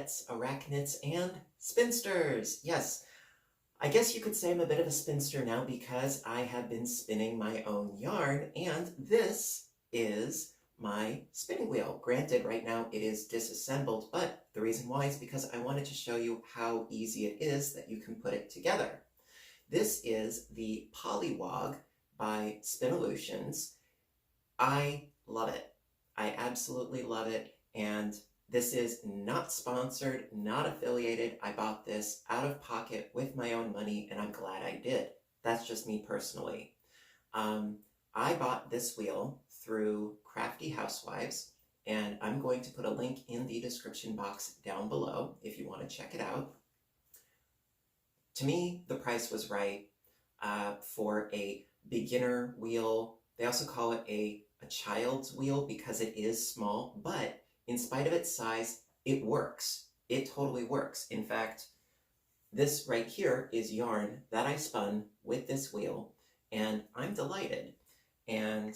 spiderettes, arachnids, and spinsters. Yes, I guess you could say I'm a bit of a spinster now because I have been spinning my own yarn, and this is my spinning wheel. Granted, right now it is disassembled, but the reason why is because I wanted to show you how easy it is that you can put it together. This is the Pollywog by Spinolutions. I love it. I absolutely love it, and this is not sponsored, not affiliated. I bought this out of pocket with my own money, and I'm glad I did. That's just me personally. I bought this wheel through Crafty Housewives, and I'm going to put a link in the description box down below if you want to check it out. To me, the price was right for a beginner wheel. They also call it a child's wheel because it is small, but in spite of its size, it works. It totally works. In fact, this right here is yarn that I spun with this wheel, and I'm delighted. And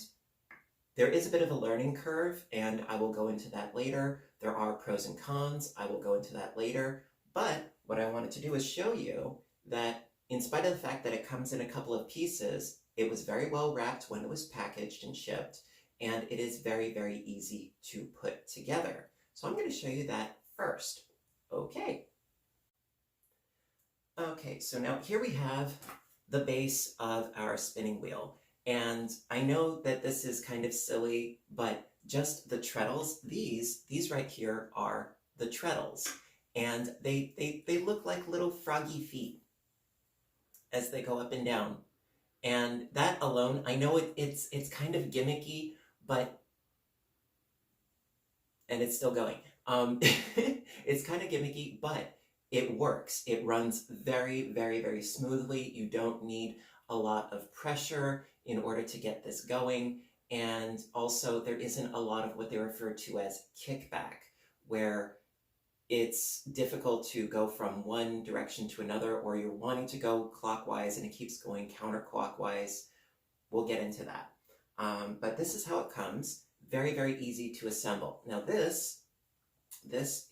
there is a bit of a learning curve, and I will go into that later. There are pros and cons. I will go into that later. But what I wanted to do is show you that in spite of the fact that it comes in a couple of pieces, it was very well wrapped when it was packaged and shipped, and it is very, very easy to put together. So I'm going to show you that first. Okay, so now here we have the base of our spinning wheel. And I know that this is kind of silly, but just the treadles, these right here are the treadles. And they look like little froggy feet as they go up and down. And that alone, I know it's kind of gimmicky, but, and it's still going. It's kind of gimmicky, but it works. It runs very, very, very smoothly. You don't need a lot of pressure in order to get this going. And also there isn't a lot of what they refer to as kickback, where it's difficult to go from one direction to another, or you're wanting to go clockwise and it keeps going counterclockwise. We'll get into that. But this is how it comes. Very, very easy to assemble. Now this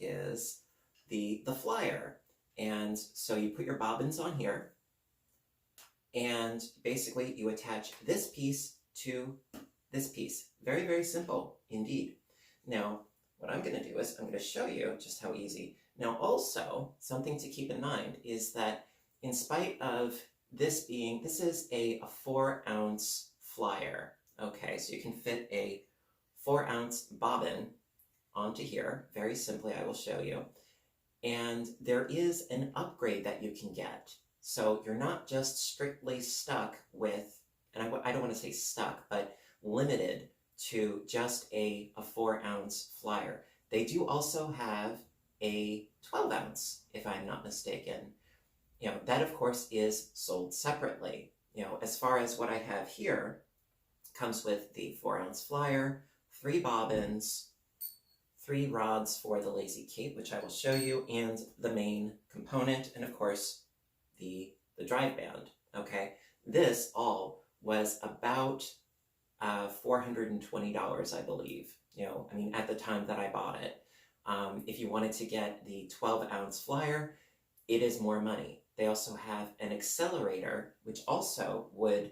is the flyer. And so you put your bobbins on here, and basically you attach this piece to this piece. Very, very simple indeed. Now, what I'm going to do is I'm going to show you just how easy. Now also, something to keep in mind is that in spite of this is a 4-ounce flyer. Okay, so you can fit a 4-ounce bobbin onto here. Very simply, I will show you. And there is an upgrade that you can get. So you're not just strictly stuck with, and I don't want to say stuck, but limited to just a 4-ounce flyer. They do also have a 12-ounce, if I'm not mistaken. You know, that of course is sold separately. You know, as far as what I have here, comes with the 4-ounce flyer, 3 bobbins, 3 rods for the lazy cape, which I will show you, and the main component, and of course the drive band. Okay, this all was about $420, I believe. You know, I mean, at the time that I bought it. If you wanted to get the 12-ounce flyer, it is more money. They also have an accelerator, which also would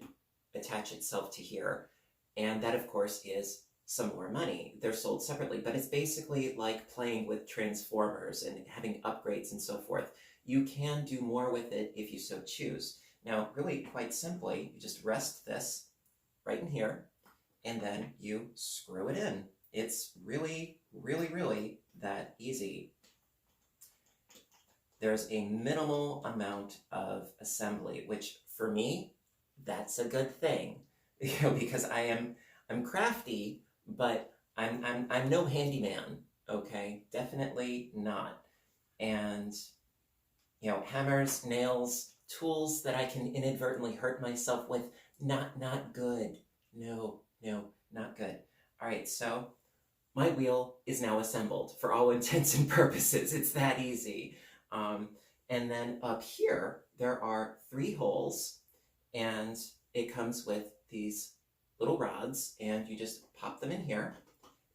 attach itself to here, and that of course is some more money. They're sold separately, but it's basically like playing with Transformers and having upgrades and so forth. You can do more with it if you so choose. Now, really quite simply, you just rest this right in here, and then you screw it in. It's really, really, really that easy. There's a minimal amount of assembly, which for me, that's a good thing. You know, because I'm crafty, but I'm no handyman, okay? Definitely not. And you know, hammers, nails, tools that I can inadvertently hurt myself with, not good. No, not good. All right, so my wheel is now assembled for all intents and purposes. It's that easy. And then up here, there are 3 holes, and it comes with these little rods, and you just pop them in here,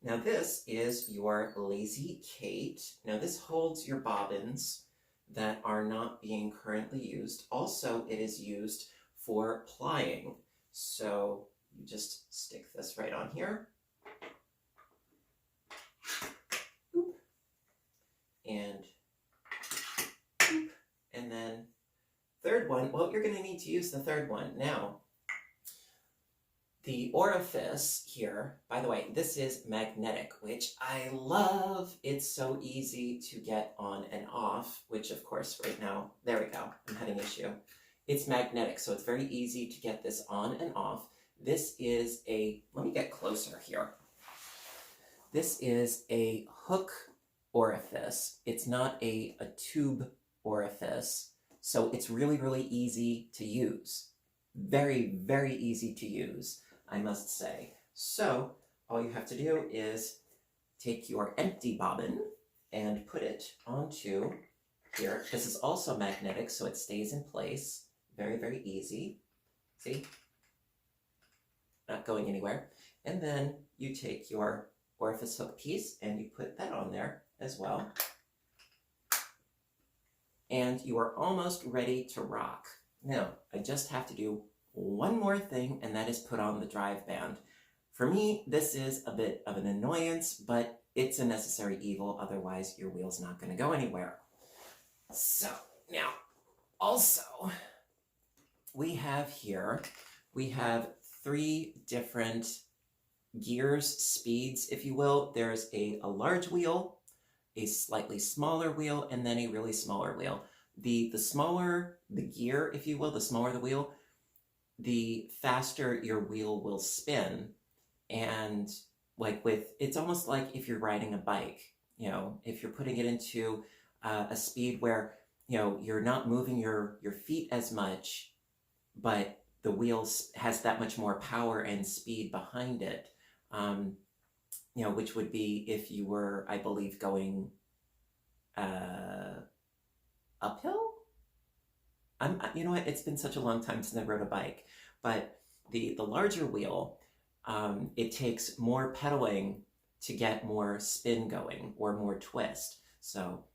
Now this is your Lazy Kate. Now this holds your bobbins that are not being currently used. Also, it is used for plying. So you just stick this right on here. Boop. And boop. And then third one, well, you're going to need to use the third one. Now, the orifice here, by the way, this is magnetic, which I love. It's so easy to get on and off, which of course right now, there we go, I'm having an issue. It's magnetic, so it's very easy to get this on and off. This is a, let me get closer here. This is a hook orifice. It's not a tube orifice, so it's really, really easy to use. Very, very easy to use, I must say. So all you have to do is take your empty bobbin and put it onto here. This is also magnetic, so it stays in place. Very, very easy. See? Not going anywhere. And then you take your orifice hook piece and you put that on there as well. And you are almost ready to rock. Now, I just have to do one more thing, and that is put on the drive band. For me, this is a bit of an annoyance, but it's a necessary evil, otherwise your wheel's not going to go anywhere. So, now, also, we have here, we have 3 different gears, speeds, if you will. There's a large wheel, a slightly smaller wheel, and then a really smaller wheel. The smaller the gear, if you will, the smaller the wheel, the faster your wheel will spin. And like it's almost like if you're riding a bike, you know, if you're putting it into a speed where, you know, you're not moving your feet as much, but the wheel has that much more power and speed behind it, you know, which would be if you were, I believe, going uphill? You know what, it's been such a long time since I rode a bike, but the larger wheel, it takes more pedaling to get more spin going or more twist. So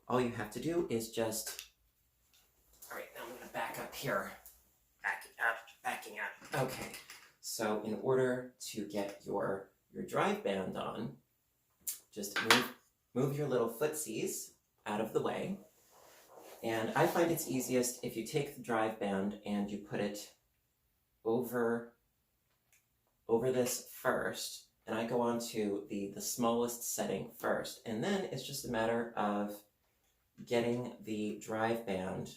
all you have to do is just, all right, now I'm going to back up here. Backing up. Okay, so in order to get your drive band on, just move your little footsies out of the way. And I find it's easiest if you take the drive band and you put it over this first, and I go on to the smallest setting first. And then it's just a matter of getting the drive band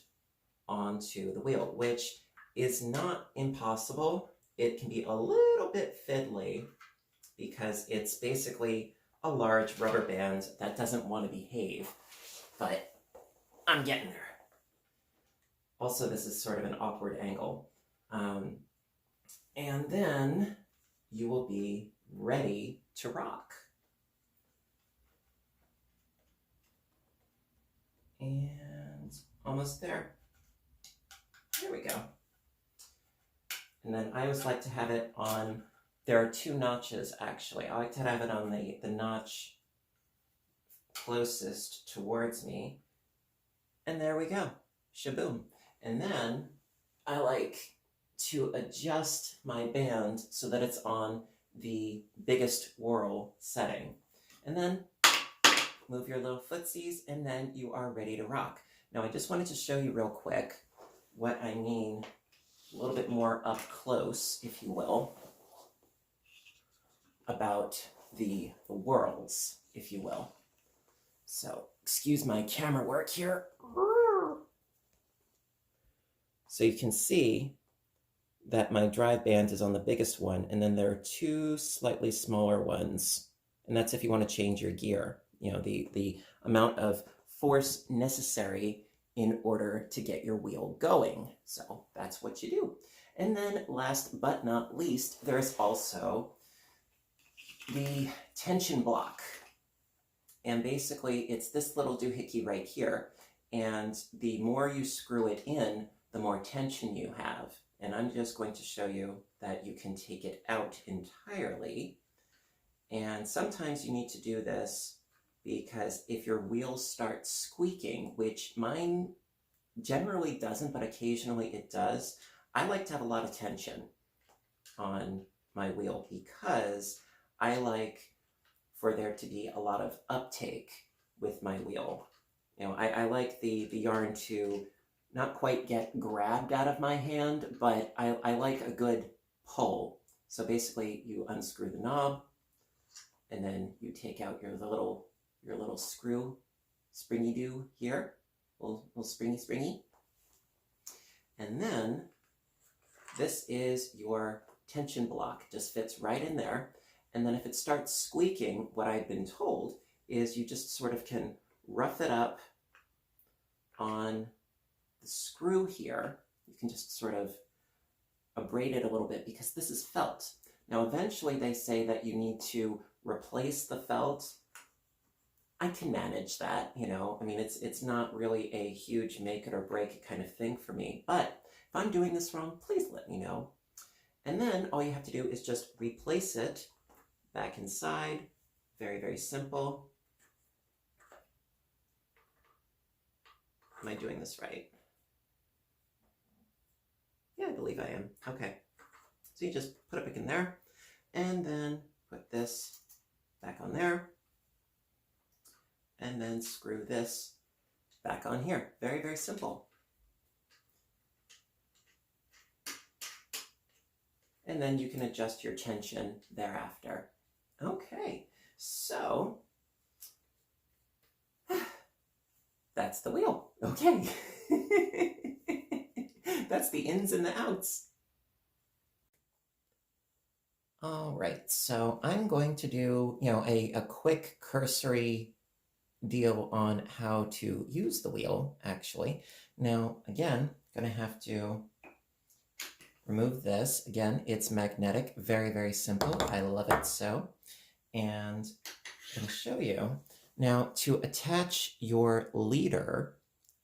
onto the wheel, which is not impossible. It can be a little bit fiddly because it's basically a large rubber band that doesn't want to behave, but I'm getting there. Also, this is sort of an awkward angle. And then you will be ready to rock. And almost there. There we go. And then I always like to have it on, there are 2 notches actually. I like to have it on the notch closest towards me. And there we go, shaboom. And then I like to adjust my band so that it's on the biggest whirl setting. And then move your little footsies, and then you are ready to rock. Now I just wanted to show you real quick what I mean, a little bit more up close, if you will, about the whirls, if you will. So, excuse my camera work here. So you can see that my drive band is on the biggest one, and then there are 2 slightly smaller ones. And that's if you want to change your gear, you know, the amount of force necessary in order to get your wheel going. So that's what you do. And then last but not least, there's also the tension block. And basically it's this little doohickey right here. And the more you screw it in, the more tension you have. And I'm just going to show you that you can take it out entirely. And sometimes you need to do this because if your wheels start squeaking, which mine generally doesn't, but occasionally it does, I like to have a lot of tension on my wheel because I like for there to be a lot of uptake with my wheel. You know, I like the yarn to not quite get grabbed out of my hand, but I like a good pull. So basically you unscrew the knob and then you take out your little screw, springy-do here, little springy. And then this is your tension block, just fits right in there. And then if it starts squeaking, what I've been told is you just sort of can rough it up on the screw here. You can just sort of abrade it a little bit because this is felt. Now eventually they say that you need to replace the felt. I can manage that, you know. I mean, it's not really a huge make it or break it kind of thing for me, but if I'm doing this wrong, please let me know. And then all you have to do is just replace it back inside. Very, very simple. Am I doing this right? Yeah, I believe I am. Okay. So you just put it back in there and then put this back on there and then screw this back on here. Very, very simple. And then you can adjust your tension thereafter. Okay, so that's the wheel. Okay. That's the ins and the outs. All right, so I'm going to do, you know, a quick cursory deal on how to use the wheel, actually. Now, again, I'm going to have to remove this. Again, it's magnetic, very, very simple. I love it so. And I'm going to show you. Now, to attach your leader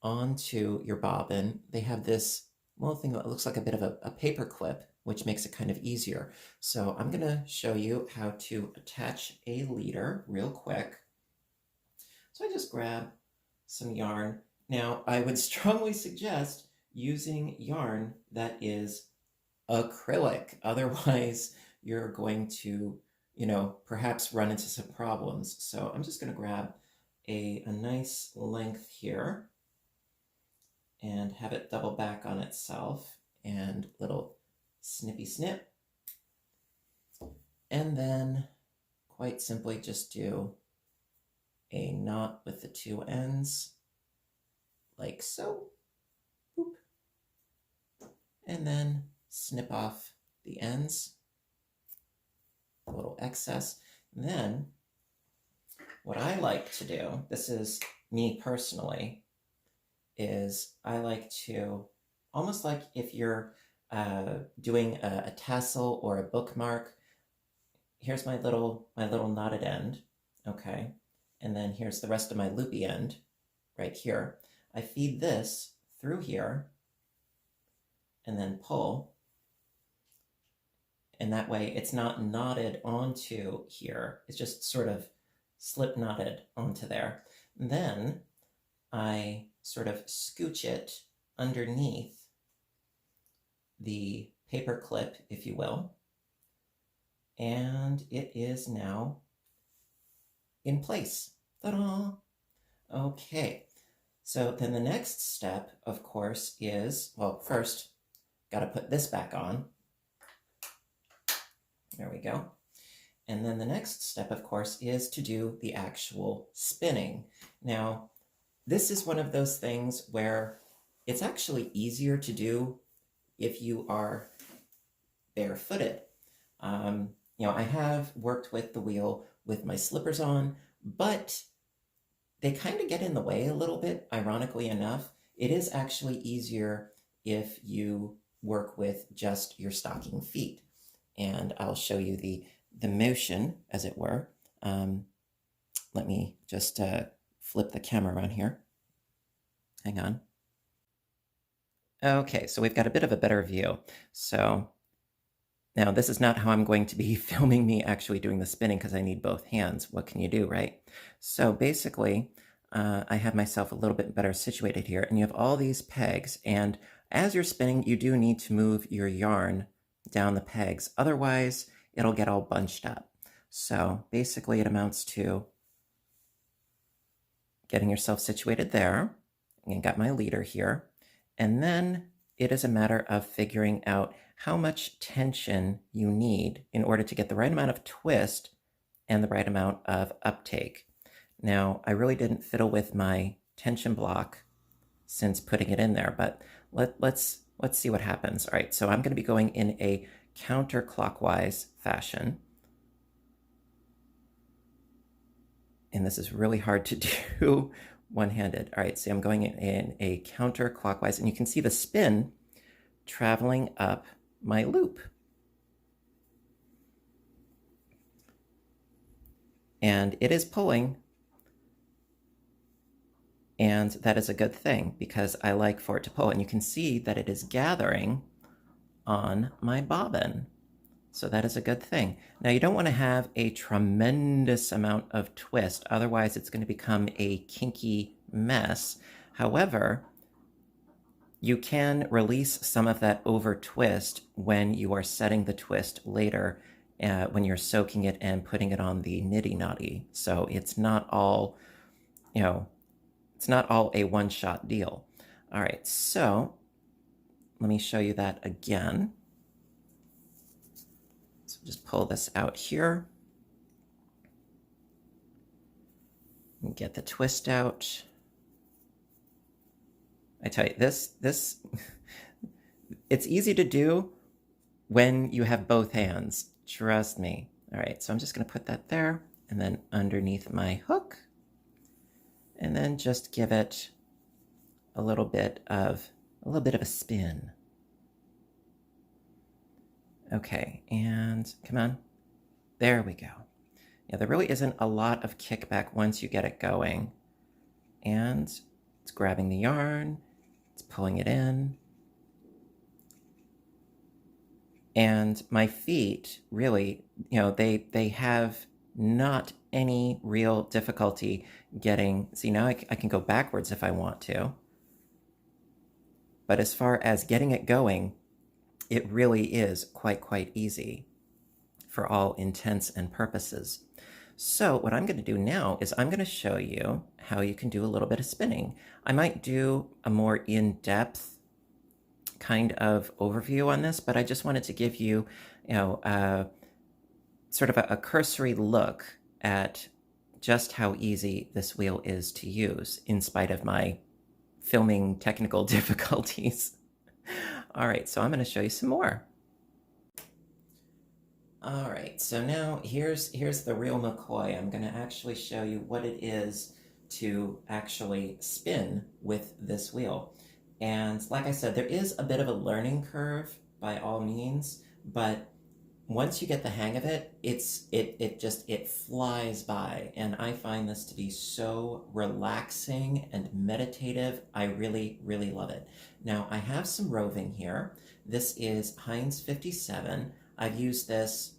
onto your bobbin, they have this little thing that looks like a bit of a paper clip, which makes it kind of easier. So I'm going to show you how to attach a leader real quick. So I just grab some yarn. Now, I would strongly suggest using yarn that is acrylic. Otherwise, you're going to, you know, perhaps run into some problems. So I'm just going to grab a nice length here and have it double back on itself and little snippy snip. And then quite simply just do a knot with the two ends like so. Boop. And then snip off the ends, a little excess. And then what I like to do, this is me personally, is I like to, almost like if you're doing a tassel or a bookmark, here's my little knotted end, okay? And then here's the rest of my loopy end right here. I feed this through here and then pull. And that way it's not knotted onto here. It's just sort of slip knotted onto there. And then I sort of scooch it underneath the paper clip, if you will. And it is now in place. Ta-da! Okay, so then the next step, of course, is, well, first, got to put this back on. There we go. And then the next step, of course, is to do the actual spinning. Now, this is one of those things where it's actually easier to do if you are barefooted. You know, I have worked with the wheel with my slippers on, but they kind of get in the way a little bit, ironically enough. It is actually easier if you work with just your stocking feet. And I'll show you the motion, as it were. Let me just flip the camera around here. Hang on. Okay, so we've got a bit of a better view. So Now, this is not how I'm going to be filming me actually doing the spinning because I need both hands. What can you do, right? So basically, I have myself a little bit better situated here, and you have all these pegs, and as you're spinning, you do need to move your yarn down the pegs. Otherwise, it'll get all bunched up. So basically, it amounts to getting yourself situated there. And got my leader here. And then it is a matter of figuring out how much tension you need in order to get the right amount of twist and the right amount of uptake. Now, I really didn't fiddle with my tension block since putting it in there, but let's see what happens. All right, so I'm going to be going in a counterclockwise fashion. And this is really hard to do one-handed. All right, so I'm going in a counterclockwise, and you can see the spin traveling up my loop. And it is pulling, and that is a good thing because I like for it to pull. And you can see that it is gathering on my bobbin. So that is a good thing. Now, you don't want to have a tremendous amount of twist, otherwise it's going to become a kinky mess. However, you can release some of that over twist when you are setting the twist later, when you're soaking it and putting it on the niddy-noddy. So it's not all, it's not all a one-shot deal. All right, so let me show you that again. So just pull this out here and get the twist out. I tell you, this it's easy to do when you have both hands. Trust me. All right, so I'm just going to put that there and then underneath my hook, and then just give it a little bit of a spin. Okay, and come on. There we go. Yeah, there really isn't a lot of kickback once you get it going. And it's grabbing the yarn, it's pulling it in. And my feet really, they have not any real difficulty getting, see now I can go backwards if I want to. But as far as getting it going, it really is quite easy for all intents and purposes. So what I'm going to do now is I'm going to show you how you can do a little bit of spinning. I might do a more in-depth kind of overview on this, but I just wanted to give you, sort of a cursory look at just how easy this wheel is to use in spite of my filming technical difficulties. All right, so I'm going to show you some more. All right, so now here's the real McCoy. I'm going to actually show you what it is to actually spin with this wheel. And like I said, there is a bit of a learning curve by all means, but once you get the hang of it, it flies by. And I find this to be so relaxing and meditative. I really love it. Now I have some roving here. This is Heinz 57. I've used this,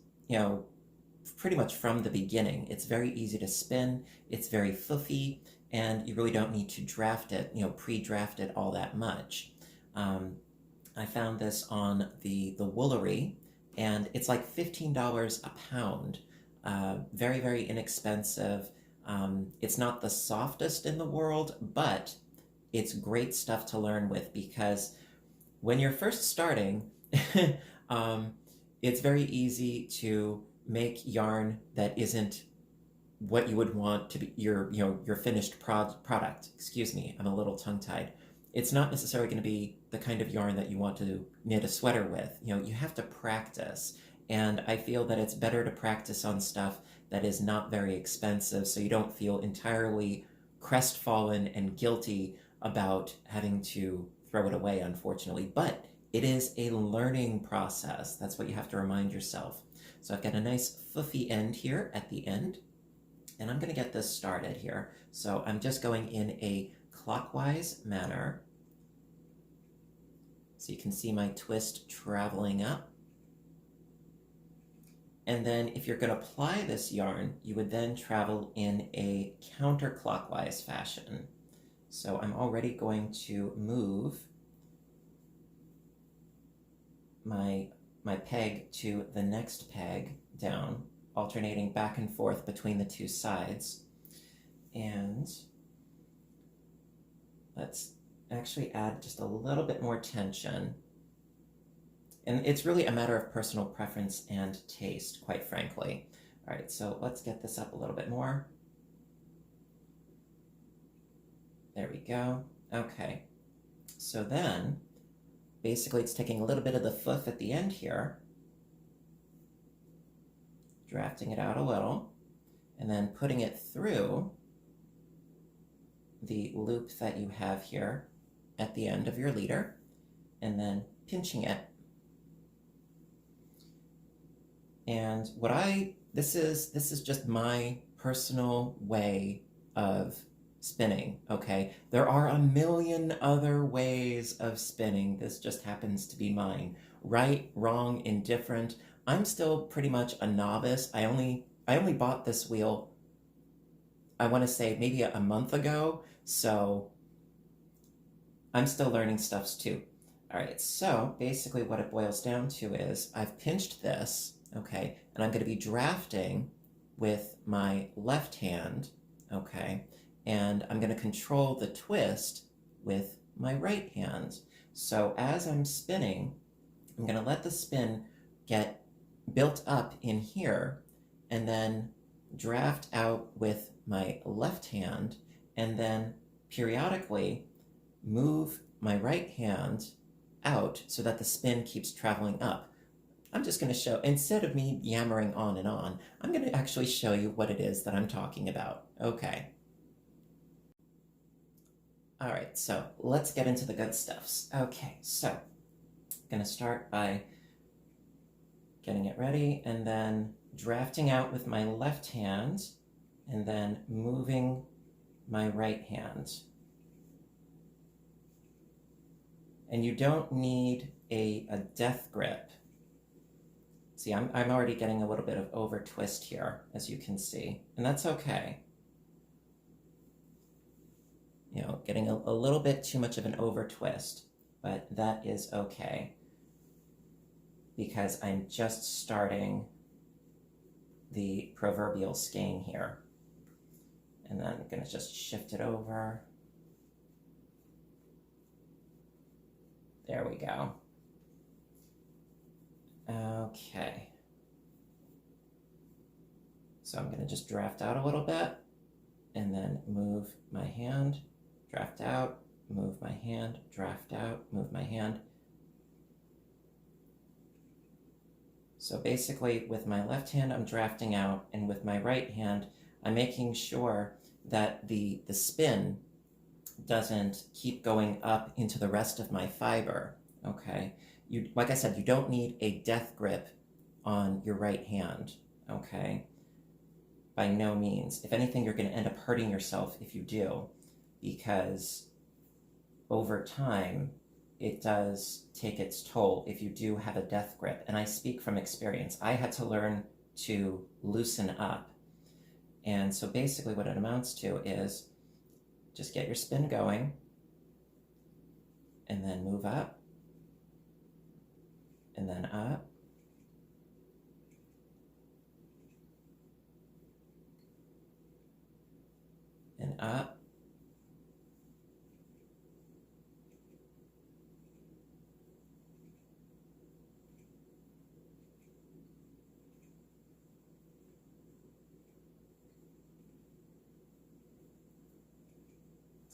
pretty much from the beginning. It's very easy to spin. It's very foofy, and you really don't need to draft it, pre-draft it all that much. I found this on the Woolery, and it's like $15 a pound. Very inexpensive. It's not the softest in the world, but it's great stuff to learn with, because when you're first starting, it's very easy to make yarn that isn't what you would want to be your finished product. Excuse me, I'm a little tongue-tied. It's not necessarily going to be the kind of yarn that you want to knit a sweater with. You have to practice, and I feel that it's better to practice on stuff that is not very expensive, so you don't feel entirely crestfallen and guilty about having to throw it away, unfortunately. But it is a learning process. That's what you have to remind yourself. So I've got a nice foofy end here at the end, and I'm going to get this started here. So I'm just going in a clockwise manner. So you can see my twist traveling up. And then if you're going to apply this yarn, you would then travel in a counterclockwise fashion. So I'm already going to move my peg to the next peg down, alternating back and forth between the two sides. And let's actually add just a little bit more tension. And it's really a matter of personal preference and taste, quite frankly. All right, so let's get this up a little bit more. There we go. Okay, so then basically it's taking a little bit of the foof at the end here, drafting it out a little, and then putting it through the loop that you have here at the end of your leader, and then pinching it. And this is just my personal way of spinning, okay? There are a million other ways of spinning. This just happens to be mine. Right, wrong, indifferent. I'm still pretty much a novice. I only bought this wheel, I want to say maybe a month ago, so I'm still learning stuff too. All right, so basically what it boils down to is I've pinched this, okay, and I'm going to be drafting with my left hand, okay, and I'm going to control the twist with my right hand. So as I'm spinning, I'm going to let the spin get built up in here and then draft out with my left hand, and then periodically move my right hand out so that the spin keeps traveling up. I'm just going to show, instead of me yammering on and on, I'm going to actually show you what it is that I'm talking about. Okay. All right, so let's get into the good stuffs. Okay, so I'm going to start by getting it ready and then drafting out with my left hand and then moving my right hand. And you don't need a death grip. See, I'm already getting a little bit of over twist here, as you can see, and that's okay. You know, getting a little bit too much of an over twist, but that is okay because I'm just starting the proverbial skein here. And then I'm going to just shift it over. There we go. Okay. So I'm going to just draft out a little bit and then move my hand, draft out, move my hand, draft out, move my hand. So basically with my left hand I'm drafting out, and with my right hand I'm making sure that the spin doesn't keep going up into the rest of my fiber, okay? Like I said, you don't need a death grip on your right hand, okay? By no means. If anything, you're going to end up hurting yourself if you do, because over time, it does take its toll if you do have a death grip. And I speak from experience. I had to learn to loosen up. And so basically what it amounts to is just get your spin going and then move up and then up and up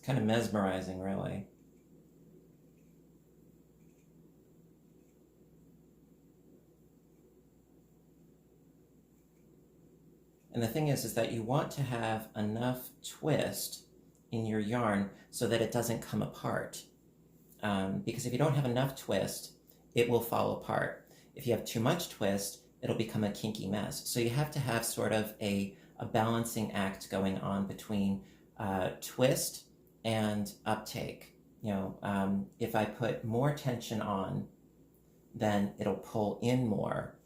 kind of mesmerizing, really. And the thing is that you want to have enough twist in your yarn so that it doesn't come apart. Because if you don't have enough twist, it will fall apart. If you have too much twist, it'll become a kinky mess. So you have to have sort of a balancing act going on between twist and uptake. You know, if I put more tension on, then it'll pull in more.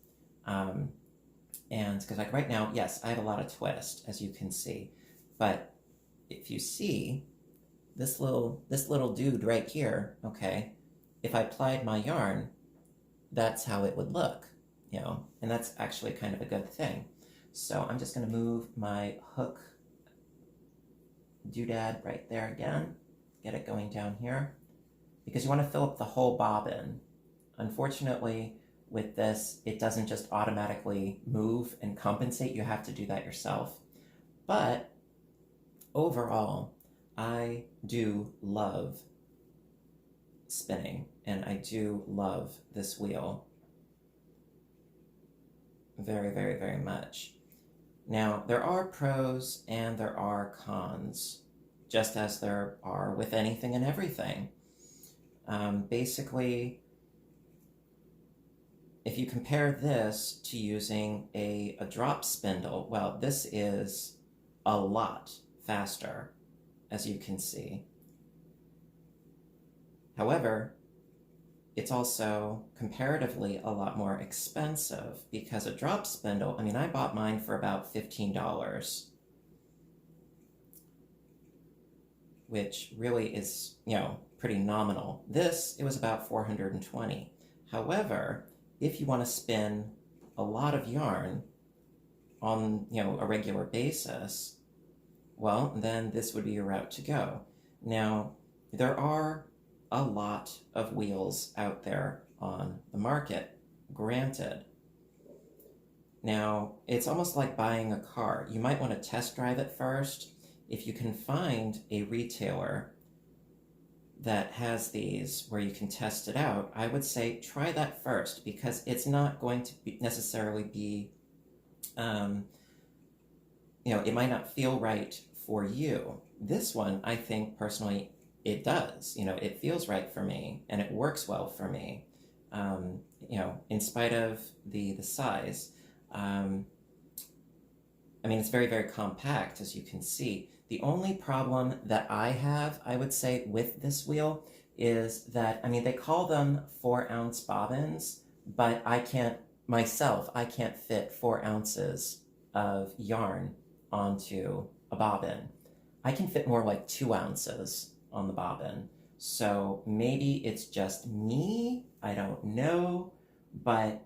And because like right now, yes, I have a lot of twist, as you can see. But if you see this little dude right here, okay, if I applied my yarn, that's how it would look, you know, and that's actually kind of a good thing. So I'm just going to move my hook doodad right there again, get it going down here, because you want to fill up the whole bobbin. Unfortunately, with this, it doesn't just automatically move and compensate. You have to do that yourself. But overall, I do love spinning, and I do love this wheel very, very, very much. Now, there are pros and there are cons, just as there are with anything and everything. Basically, if you compare this to using a drop spindle, well, this is a lot faster, as you can see. However, it's also comparatively a lot more expensive because a drop spindle, I mean, I bought mine for about $15, which really is, you know, pretty nominal. This, it was about $420. However, if you want to spin a lot of yarn on, you know, a regular basis, well, then this would be your route to go. Now, there are a lot of wheels out there on the market, granted. Now, it's almost like buying a car. You might want to test drive it first. If you can find a retailer that has these where you can test it out, I would say try that first, because it's not going to necessarily be, you know, it might not feel right for you. This one, I think personally, it does. You know, it feels right for me and it works well for me, you know, in spite of the size. I mean, it's very, very compact, as you can see. The only problem that I have, I would say, with this wheel is that, I mean, they call them 4-ounce bobbins, but I can't fit 4 ounces of yarn onto a bobbin. I can fit more like 2 ounces on the bobbin. So maybe it's just me, I don't know, but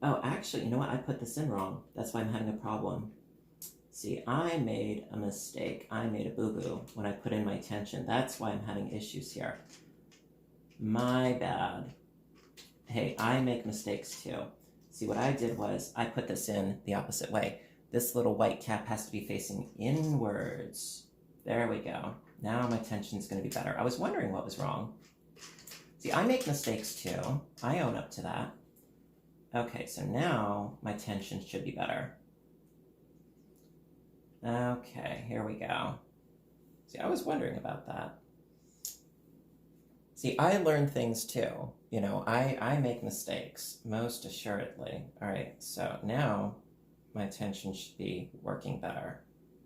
oh, actually, you know what? I put this in wrong. That's why I'm having a problem. See, I made a mistake. I made a boo-boo when I put in my tension. That's why I'm having issues here. My bad. Hey, I make mistakes too. See, what I did was I put this in the opposite way. This little white cap has to be facing inwards. There we go. Now my tension's going to be better. I was wondering what was wrong. See, I make mistakes too. I own up to that. Okay, so now my tension should be better. Okay, here we go. See, I was wondering about that. See, I learn things too. You know, I make mistakes, most assuredly. All right, so now my tension should be working better.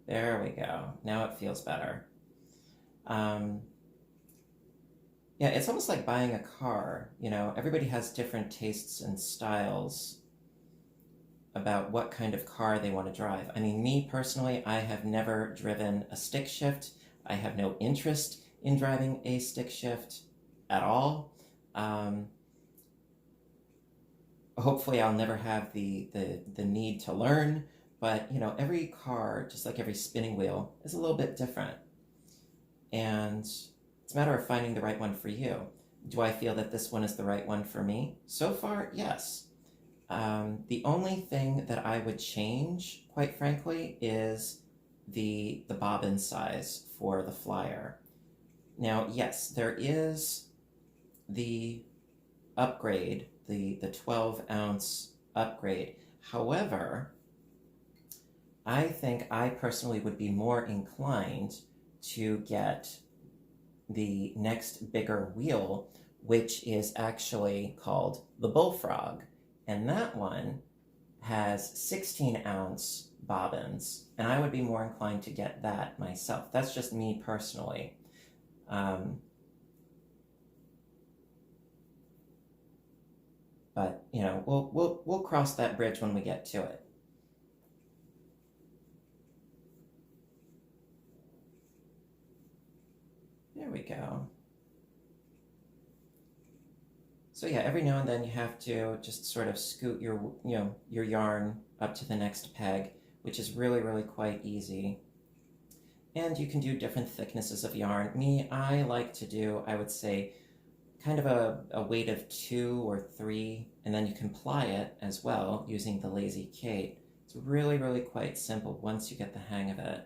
There we go. Now it feels better. Yeah, it's almost like buying a car. You know, everybody has different tastes and styles about what kind of car they want to drive. I mean, me personally, I have never driven a stick shift. I have no interest in driving a stick shift at all. Hopefully I'll never have the need to learn, but you know, every car, just like every spinning wheel, is a little bit different. And it's a matter of finding the right one for you. Do I feel that this one is the right one for me? So far, yes. The only thing that I would change, quite frankly, is the bobbin size for the flyer. Now, yes, there is the upgrade, the 12-ounce upgrade. However, I think I personally would be more inclined to get the next bigger wheel, which is actually called the Bullfrog. And that one has 16-ounce bobbins, and I would be more inclined to get that myself. That's just me personally. But, you know, we'll cross that bridge when we get to it. There we go. So yeah, every now and then you have to just sort of scoot your, your yarn up to the next peg, which is really, really quite easy. And you can do different thicknesses of yarn. Me, I like to do, I would say, kind of a weight of 2 or 3, and then you can ply it as well using the Lazy Kate. It's really, really quite simple once you get the hang of it.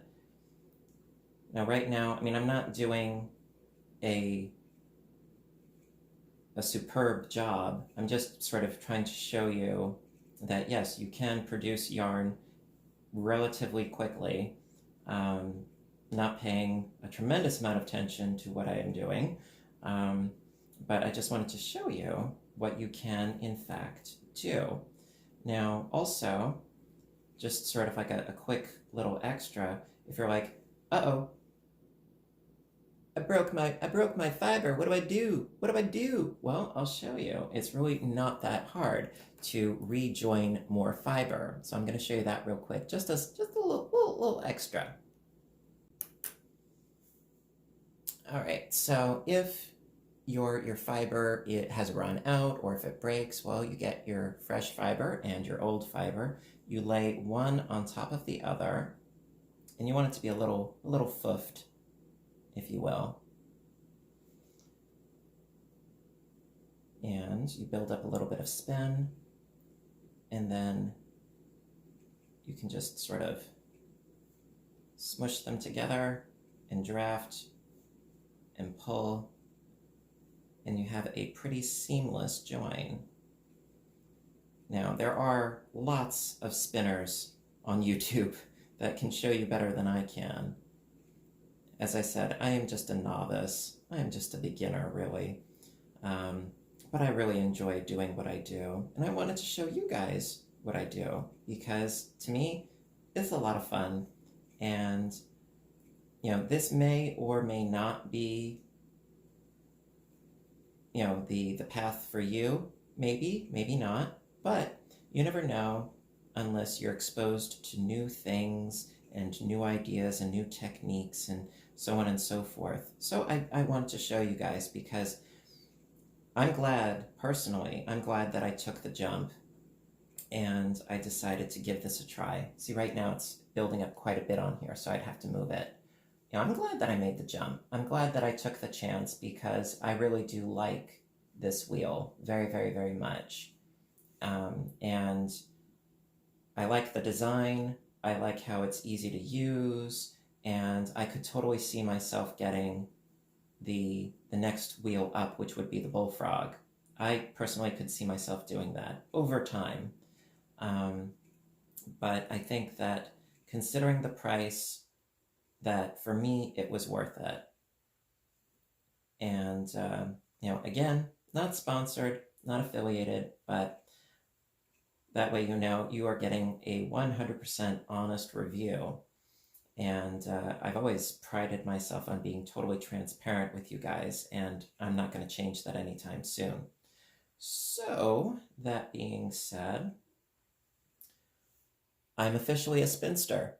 Now right now, I mean, I'm not doing a superb job. I'm just sort of trying to show you that yes, you can produce yarn relatively quickly, not paying a tremendous amount of attention to what I am doing. But I just wanted to show you what you can, in fact, do. Now, also, just sort of like a quick little extra, if you're like, uh-oh, I broke my fiber, what do I do? What do I do? Well, I'll show you. It's really not that hard to rejoin more fiber. So I'm going to show you that real quick, just a little extra. All right, so if your fiber it has run out, or if it breaks, well, you get your fresh fiber and your old fiber. You lay one on top of the other, and you want it to be a little foofed, if you will. And you build up a little bit of spin, and then you can just sort of smush them together and draft and pull, and you have a pretty seamless join. Now, there are lots of spinners on YouTube that can show you better than I can. As I said, I am just a novice. I am just a beginner, really. But I really enjoy doing what I do, and I wanted to show you guys what I do, because to me, it's a lot of fun, and this may or may not be the path for you. Maybe not, but you never know unless you're exposed to new things and new ideas and new techniques and so on and so forth. So I wanted to show you guys, because I'm glad that I took the jump and I decided to give this a try. See, right now it's building up quite a bit on here, so I'd have to move it. I'm glad that I made the jump. I'm glad that I took the chance, because I really do like this wheel very, very, very much. And I like the design. I like how it's easy to use, and I could totally see myself getting the next wheel up, which would be the bullfrog. I personally could see myself doing that over time. But I think that considering the price, that for me, it was worth it. And, again, not sponsored, not affiliated, but that way you are getting a 100% honest review. And I've always prided myself on being totally transparent with you guys, and I'm not going to change that anytime soon. So, that being said, I'm officially a spinster.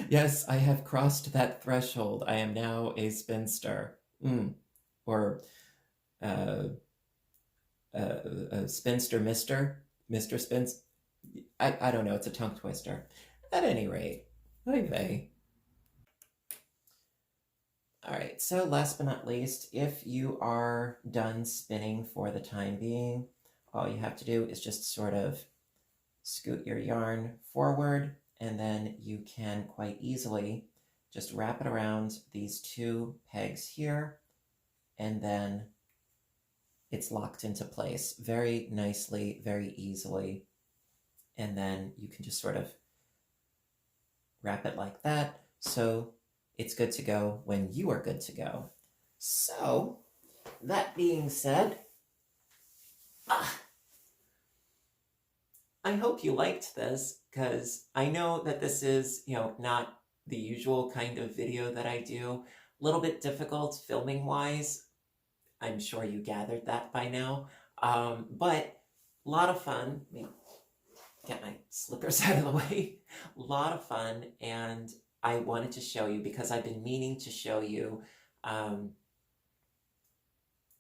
Yes, I have crossed that threshold. I am now a spinster. Or a spinster Mr. Spinster. I don't know, it's a tongue twister. At any rate, oy vey. Alright, so last but not least, if you are done spinning for the time being, all you have to do is just sort of scoot your yarn forward, and then you can quite easily just wrap it around these 2 pegs here, and then it's locked into place very nicely, very easily. And then you can just sort of wrap it like that, so it's good to go when you are good to go. So, that being said, I hope you liked this, because I know that this is, not the usual kind of video that I do. A little bit difficult filming-wise. I'm sure you gathered that by now. But a lot of fun. Let me get my slippers out of the way. A lot of fun, and I wanted to show you because I've been meaning to show you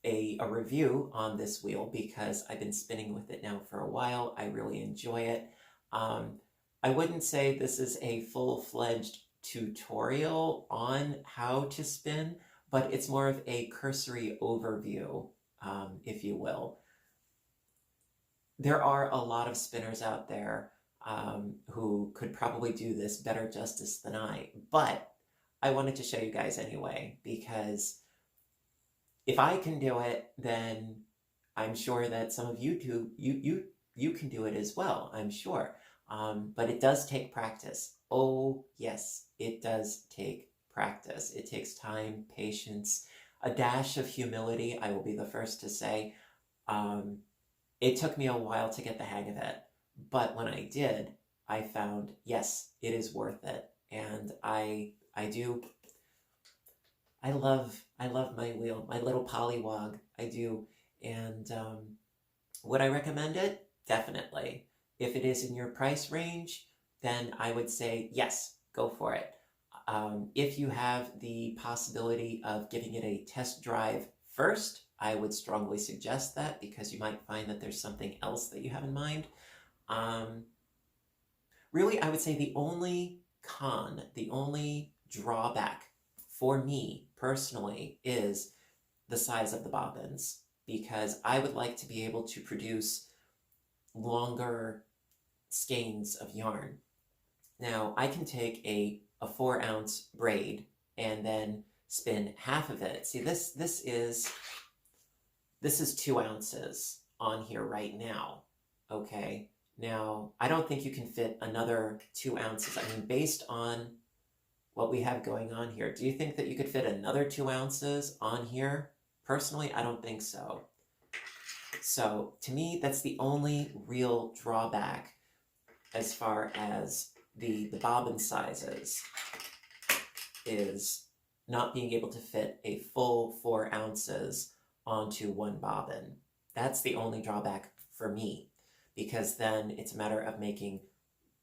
a review on this wheel because I've been spinning with it now for a while. I really enjoy it. I wouldn't say this is a full-fledged tutorial on how to spin, but it's more of a cursory overview, if you will. There are a lot of spinners out there who could probably do this better justice than I, but I wanted to show you guys anyway, because if I can do it, then I'm sure that some of you can do it as well, I'm sure. But it does take practice. Oh, yes, it does take practice. It takes time, patience, a dash of humility, I will be the first to say. It took me a while to get the hang of it, but when I did, I found, yes, it is worth it. And I love my wheel, my little Pollywog, I do. And would I recommend it? Definitely. If it is in your price range, then I would say, yes, go for it. If you have the possibility of giving it a test drive first, I would strongly suggest that because you might find that there's something else that you have in mind. Really, I would say the only con, the only drawback for me personally is the size of the bobbins, because I would like to be able to produce longer skeins of yarn. Now, I can take a 4-ounce braid and then spin half of it. See, this is 2 ounces on here right now, okay? Now, I don't think you can fit another 2 ounces. I mean, based on what we have going on here, do you think that you could fit another 2 ounces on here? Personally, I don't think so. So, to me, that's the only real drawback as far as the bobbin sizes, is not being able to fit a full 4 ounces onto one bobbin. That's the only drawback for me, because then it's a matter of making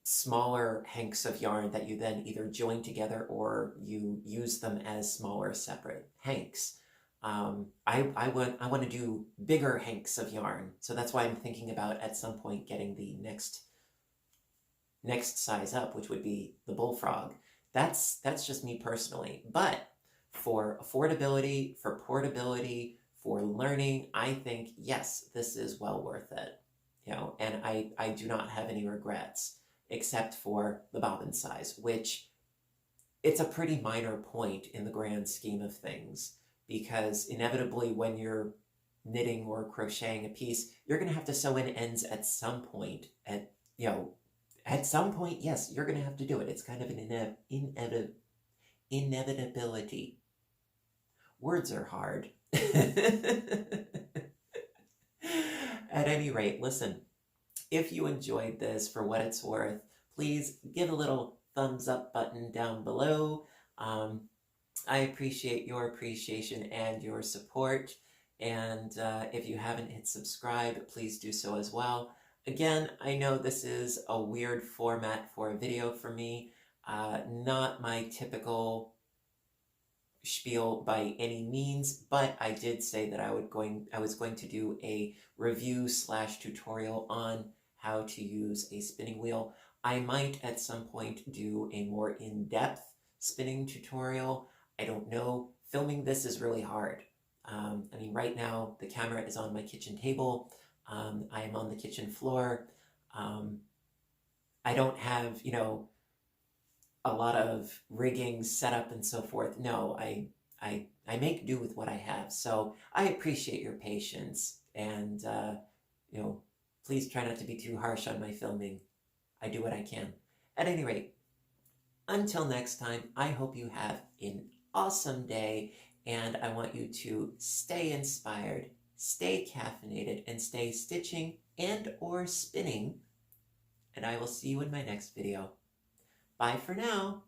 smaller hanks of yarn that you then either join together or you use them as smaller separate hanks. I want to do bigger hanks of yarn, so that's why I'm thinking about at some point getting the next size up, which would be the bullfrog. That's just me personally, but for affordability, for portability, for learning, I think, yes, this is well worth it. You know, and I do not have any regrets, except for the bobbin size, which it's a pretty minor point in the grand scheme of things, because inevitably when you're knitting or crocheting a piece, you're going to have to sew in ends at some point. At some point, yes, you're going to have to do it. It's kind of an inevitability. Words are hard. At any rate, listen, if you enjoyed this, for what it's worth, please give a little thumbs up button down below. I appreciate your appreciation and your support. And if you haven't hit subscribe, please do so as well. Again, I know this is a weird format for a video for me, not my typical spiel by any means, but I did say that I was going to do a review / tutorial on how to use a spinning wheel. I might at some point do a more in-depth spinning tutorial. I don't know. Filming this is really hard. I mean, right now the camera is on my kitchen table. I am on the kitchen floor. I don't have, a lot of rigging set up and so forth. No, I make do with what I have. So I appreciate your patience, and please try not to be too harsh on my filming. I do what I can. At any rate, until next time, I hope you have an awesome day, and I want you to stay inspired, stay caffeinated, and stay stitching and or spinning, and I will see you in my next video. Bye for now.